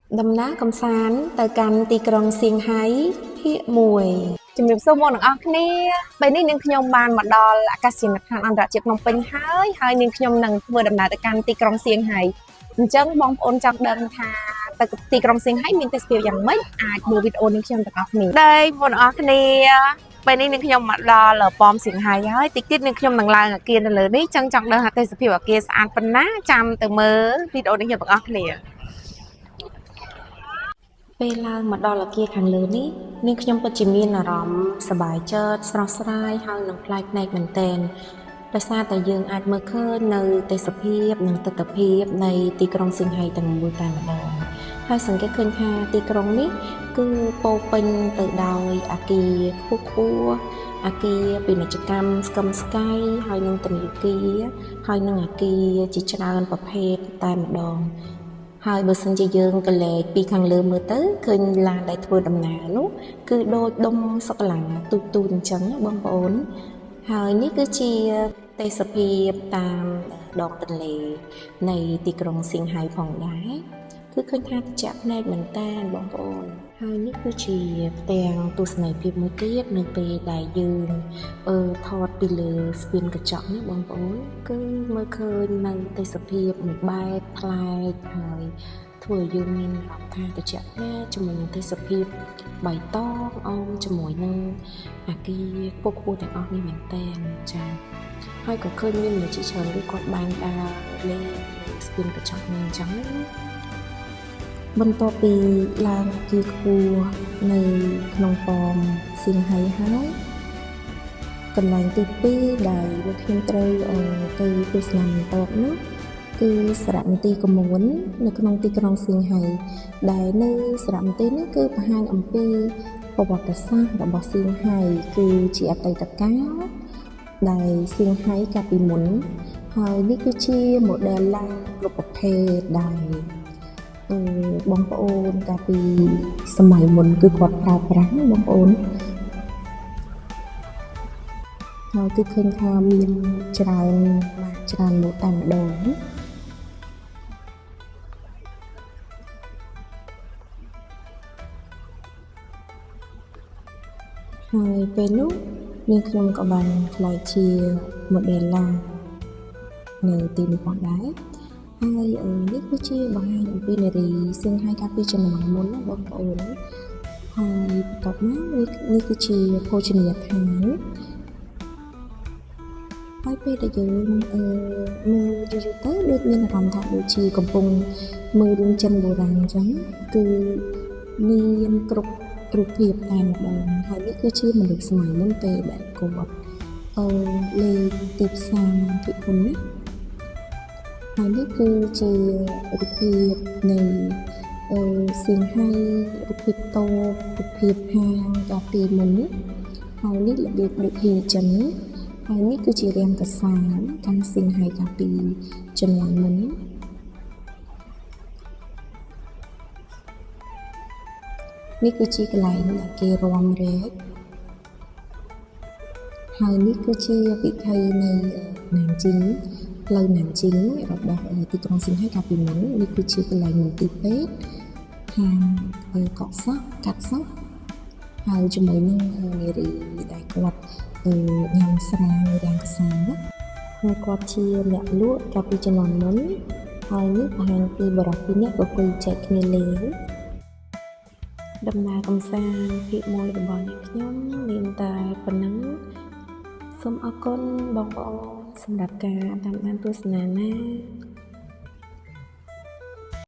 Đầm ná cầm sán tới căn tì krong xiên háy phía mùi. Chùm điểm số môn ở kia bây ní nhưng nhom bàn mà đo là ca sĩ mặt hàng ăn ra chụp nông pin hai nhưng nhom nâng vừa đầm nà tới căn tì krong xiên háy chân bóng ôn trong đơn thà tới tì krong xiên háy mình tới spill dạng mấy mua video nhưng nhom tới ở kia đây môn ở kia bây ní nhưng nhom mà đo là bom xiên háy hơi tích tiết nhưng nhom nâng lại ở kia là ní chân trong đơn hạt tới spill ở kia sàn phân ná chăm từ mơ video nhưng nhom ở kia Bây giờ mà đo là kia kháng lớn ý. Nhưngខ្ញុំពិតជាមានអារម្មណ៍សប្បាយចិត្តស្រស់ស្រាយហើយនឹងប្លែកភ្នែកមែនទែនដោយសារតែយើងអាចមើលឃើញនៅទេសភាពនិងទិដ្ឋភាពនៃទីក្រុងសៀងហៃទាំងមូលតែម្ដងហើយសង្កេតឃើញថាទីក្រុងនេះគឺពោពេញទៅដោយអគារខ្ពស់អគារពាណិជ្ជកម្មស្កឹមស្កៃហើយនឹងធនាគារហើយនឹងអគារជាច្រើនប្រភេទតែម្ដងហើយបើសិនជាយើងកលែកពីខាងលើមើលទៅឃើញឡានដែលធ្វើដំណើរនោះគឺដូចដុំសុកឡាទូអញ្ចឹងបងប្អូនហើយនេះគឺជាទេសភាពតាមដងទន្លេនៃទីក្រុងសៀងហៃផងដែរគឺឃើញថាត្រជាក់ភ្នែកមែនតើបងប្អូនហើយនេះគឺជាផ្ទាំងទស្សនីយភាពមួយទៀតនៅពេលដែលយើងថតពីលើស្ពានកញ្ចក់នេះបងប្អូនគឺមើលឃើញនៅទេសភាពមួយបែបប្លែកហើយធ្វើឲ្យយើងមានអារម្មណ៍ថាត្រជាក់ភ្នែកជាមួយនឹងទេសភាពបៃតងអមជាមួយនឹងអាគារពុកគួរទាំងអស់នេះមែនតើចា៎ហើយក៏ឃើញមានមនុស្សជាច្រើនគឺគាត់បានដើរលេងស្ពានកញ្ចក់នេះអញ្ចឹងបន្ទាប់ពីឡើងអគារខ្ពស់នៅក្នុងប៉មសៀងហៃហើយកន្លែងទី2ដែលលោកខ្ញុំត្រូវទៅទស្សនាបន្ទាប់នោះគឺសារមន្ទីរកមួននៅក្នុងទីក្រុងសៀងហៃដែលនៅសារមន្ទីរនេះគឺបង្ហាញអំពីប្រវត្តិសាស្ត្ររបស់សៀងហៃគឺជាអតីតកាលដែលសៀងហៃកាលពីមុនហើយនេះគឺជា model ឡានគ្រប់ប្រភេទដែលបងប្អូនកាលពីសម័យមុនគឺគាត់ប្រើប្រាស់បងប្អូនហើយគឺឃើញថាមានច្រើនមកតែម្ដងហើយពេលនោះនាងខ្ញុំក៏បានខ្លាយជា model ឡាននៅទីនេះផងដែរហើយនេះគឺជាបង្ហាញអំពីនារីសៀងហៃកាលពីជំនាន់មុនណាបងប្អូនហើយបន្ទាប់មកនេះគឺជាភោជនីយដ្ឋានហើយពេលដែលយើងមើលយូរទៅដូចមានអារម្មណ៍ថាដូចជាកំពុងមើលរឿងចិនបុរាណអញ្ចឹងគឺមានគ្រប់រូបភាពតែម្ដងហើយនេះគឺជាមនុស្សសម័យមុនពេលដែលគាត់លេងទីផ្សារពិភពនេះហើយនេះគឺជារូបភាពនៃសៀងហៃរូបភាពតូបរូបភាពហាងកាពីមុននេះហើយនេះរបៀបដូចហ៊ីចឹងហើយនេះគឺជារាងកសាងការសៀងហៃកាពីជំនាន់មុននេះគឺជាកន្លែងដែលគេរាំរែកហើយនេះគឺជាពិធីនៃណានជីងផ្លូវណានជីងរបស់ទីក្រុងសៀងហៃកាលពីមុននេះគឺជាកន្លែងមន្ទីរពេទ្យហាងកក់សក់កាត់សក់ហើយជាមួយនឹងនារីដែលគាត់ញ៉ាំស្រានៅរាងកសាងហើយគាត់ជាអ្នកលក់កាលពីជំនាន់មុនហើយនេះបង្ហាញពីបរិបទអ្នកក៏ចែកគ្នាលេងដំណើរកម្សាន្តភាគ1របស់អ្នកខ្ញុំមានតែប៉ុណ្ណឹងសូមអរគុណបងប្អូនសម្រាប់ការតាមដានទស្សនាណា